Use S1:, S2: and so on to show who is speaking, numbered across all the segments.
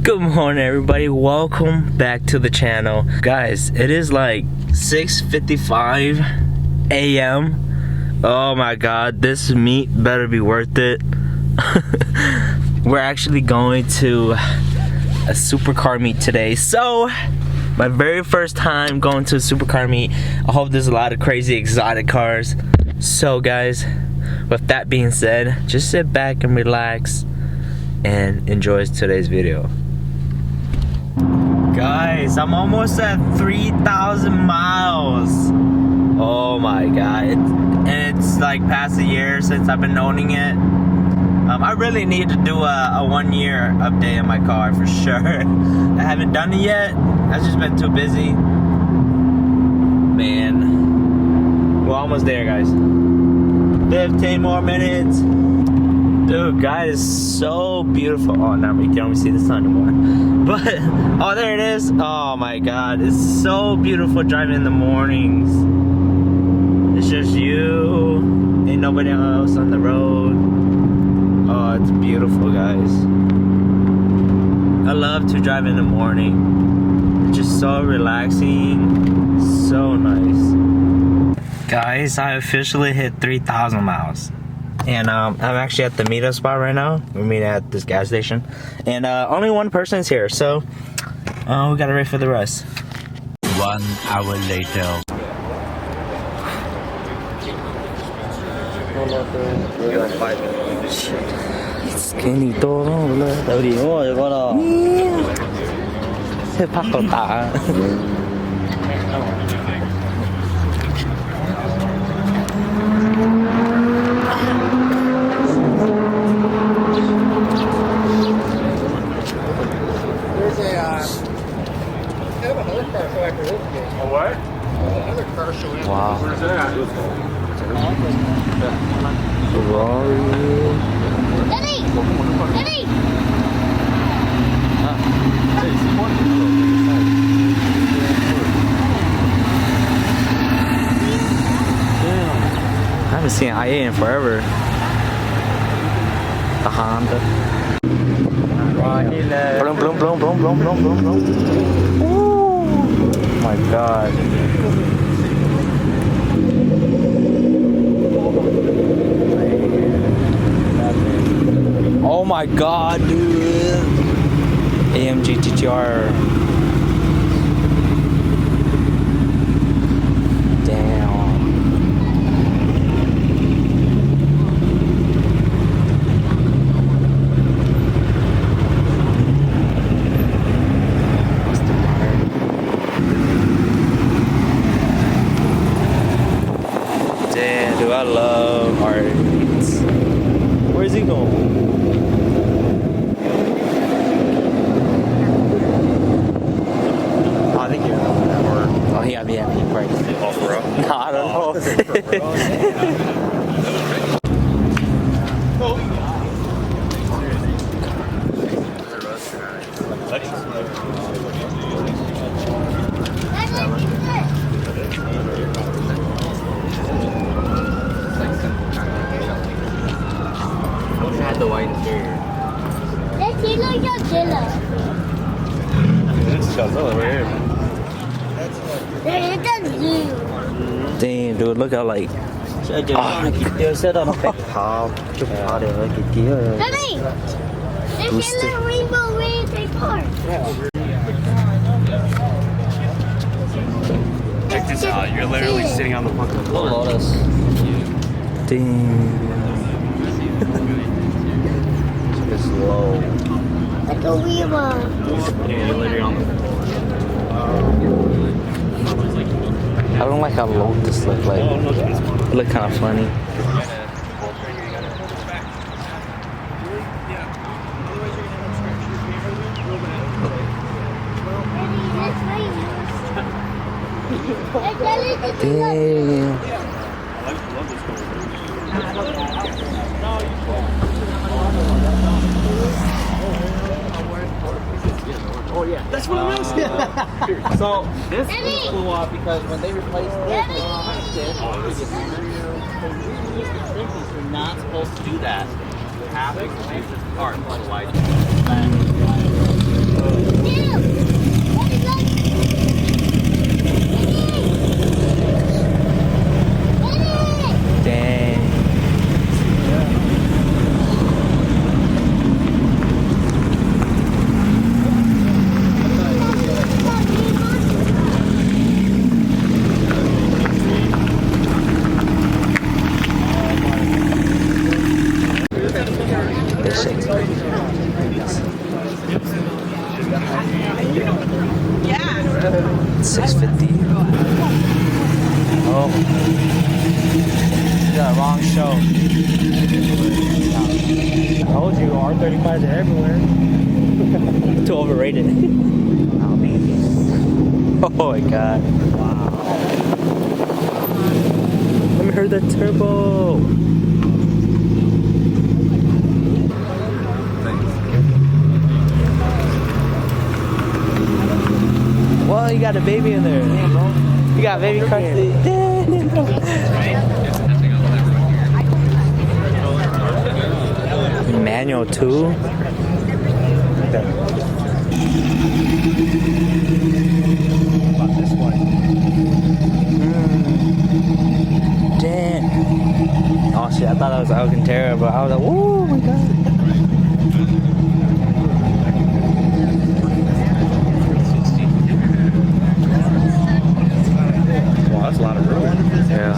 S1: Good morning, everybody. Welcome back to the channel. Guys, it is like 6:55 a.m. Oh my god, this meat better be worth it. We're actually going to a supercar meet today. So, my very first time going to a supercar meet. I hope there's a lot of crazy exotic cars. So guys, with that being said, just sit back and relax and enjoy today's video. Guys, I'm almost at 3,000 miles. Oh my god, it's like past a year since I've been owning it. I really need to do a 1 year update on my car for sure. I haven't done it yet. I've just been too busy. Man, we're almost there, guys. 15 more minutes. Dude, God is so beautiful. Oh, now we can't even see the sun anymore. But, oh, there it is. Oh my God, it's so beautiful driving in the mornings. It's just you, ain't nobody else on the road. Oh, it's beautiful, guys. I love to drive in the morning. It's just so relaxing, so nice. Guys, I officially hit 3,000 miles. And I'm actually at the meetup spot right now. We're meeting at this gas station. And only one person's here, so we gotta wait for the rest.
S2: 1 hour later.
S1: Skinny to nó tự điện quá rồi con đó. Thế phát còn tạ.
S3: What?
S1: Wow.
S3: Where's that?
S1: Ferrari.
S4: Daddy! Daddy!
S1: I haven't seen IA in forever. The Honda. Bloom, bloom, bloom, bloom, bloom, bloom, bloom, bloom. Oh my god. Oh my god, dude. AMG GTR. Damn. Damn, dude, I love R8s. Where's he going? Oh, yeah, right.
S3: Off the road?
S1: No, I don't know.
S2: I had the white interior.
S4: Let's see, look at Jilla.
S3: This is Godzilla right here.
S4: There is a zoo.
S1: Damn, dude, look how like.
S4: Daddy! There's a little rainbow railway park.
S3: Check this out. You're literally sitting on the fucking floor.
S1: Lotus. Damn. It's low.
S4: Like a wheel.
S3: Yeah, you're literally on the floor.
S1: I don't like how low this look like. It look kind of funny. Damn.
S3: Oh yeah, that's what it is. So this flew off because when they replaced this, they changed it. You're not supposed to do that. You have to change this part, otherwise.
S1: Dang. This shit. 650. Oh. You got a wrong show. I told you, R35s are everywhere. Too overrated. Oh my god. Wow. Let me hear that turbo. Well, you got a baby in there. You got baby car seat. Manual too. About this one. Damn. Oh shit! I thought that was Alcantara, but I was like, "Whoa, my god!" That's a lot of room. Yeah.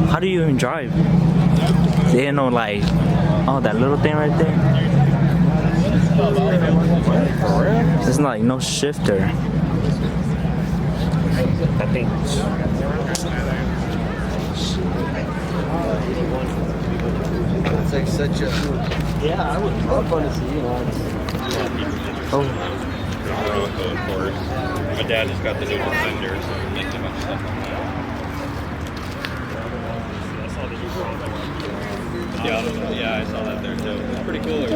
S1: How do you even drive? They ain't no like, oh, that little thing right there. There's like no shifter. I think.
S3: It's like such a. Yeah, I would love fun to see, you know.
S1: Oh.
S5: Of course. My dad just got the new Defender, so we're making a bunch of stuff on that. Yeah, I saw that there too. It's pretty cool.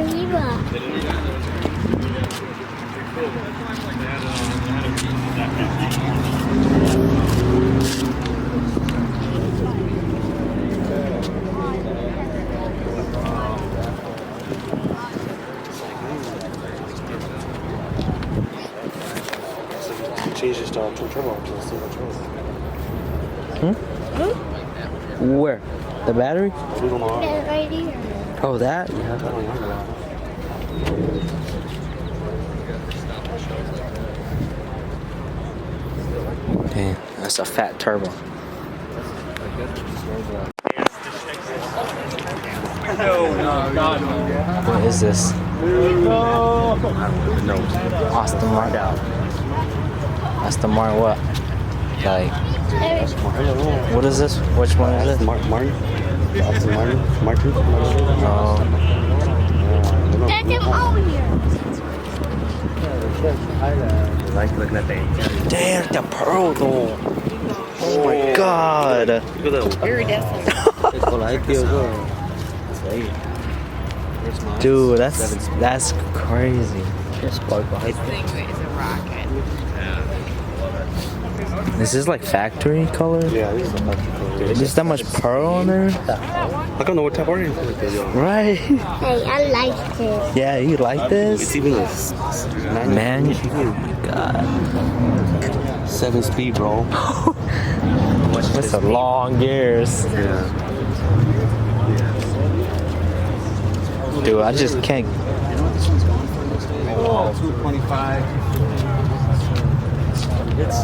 S3: Change this to turbo to a single turbo.
S1: Where? The battery?
S3: We don't know.
S4: Yeah, right here.
S1: Oh, that?
S3: I don't remember that.
S1: Damn, that's a fat turbo. What is this? Aston Martin. Aston Martin what? Like, what is this? Which one is this?
S3: Martin? Aston Martin? Martin?
S1: Oh,
S4: That's him over here.
S3: Like looking at that.
S1: damn, the pearl though. Oh my god. Dude, that's crazy.
S6: This thing is a rocket.
S1: This is like factory color.
S3: Yeah, this is a factory color.
S1: There's that much pearl on there.
S3: I don't know what type of orange it is.
S1: Right.
S4: Hey, I like this.
S1: Yeah, you like this?
S3: It's even a
S1: Man, God.
S3: 7-speed, bro.
S1: That's some long gears.
S3: Yeah.
S1: Dude, I just can't.
S3: Oh, 225. It's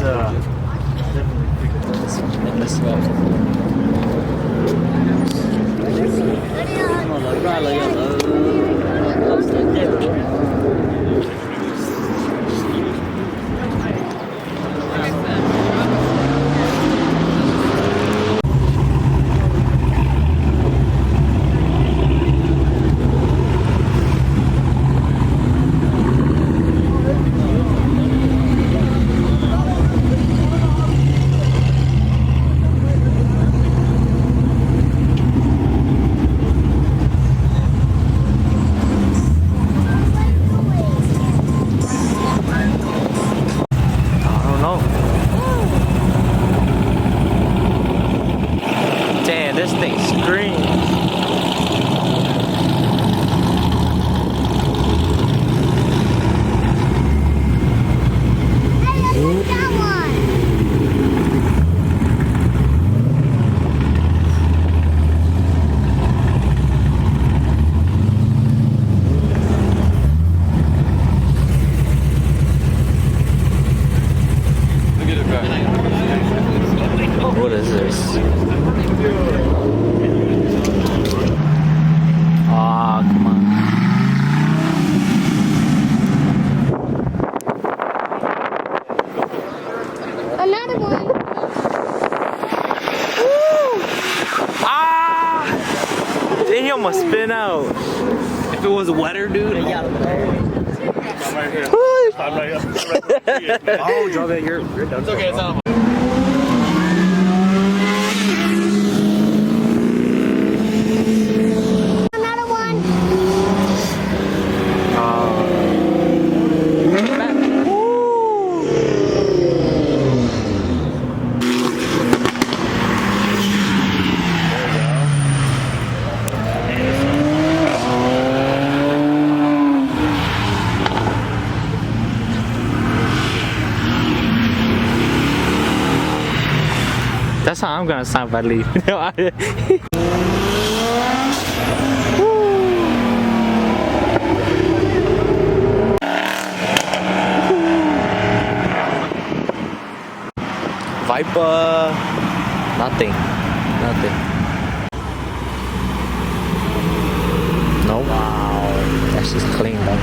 S3: If it was wetter, dude.
S5: I'm right here. I'm right up.
S3: Oh, Joe, you're done. It's okay. It's not.
S4: Another one.
S3: That's how I'm gonna sound if I leave.
S1: Viper. Nothing. Nothing. No. Wow. That's just clean though.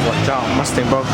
S1: Watch out, Mustang, bro.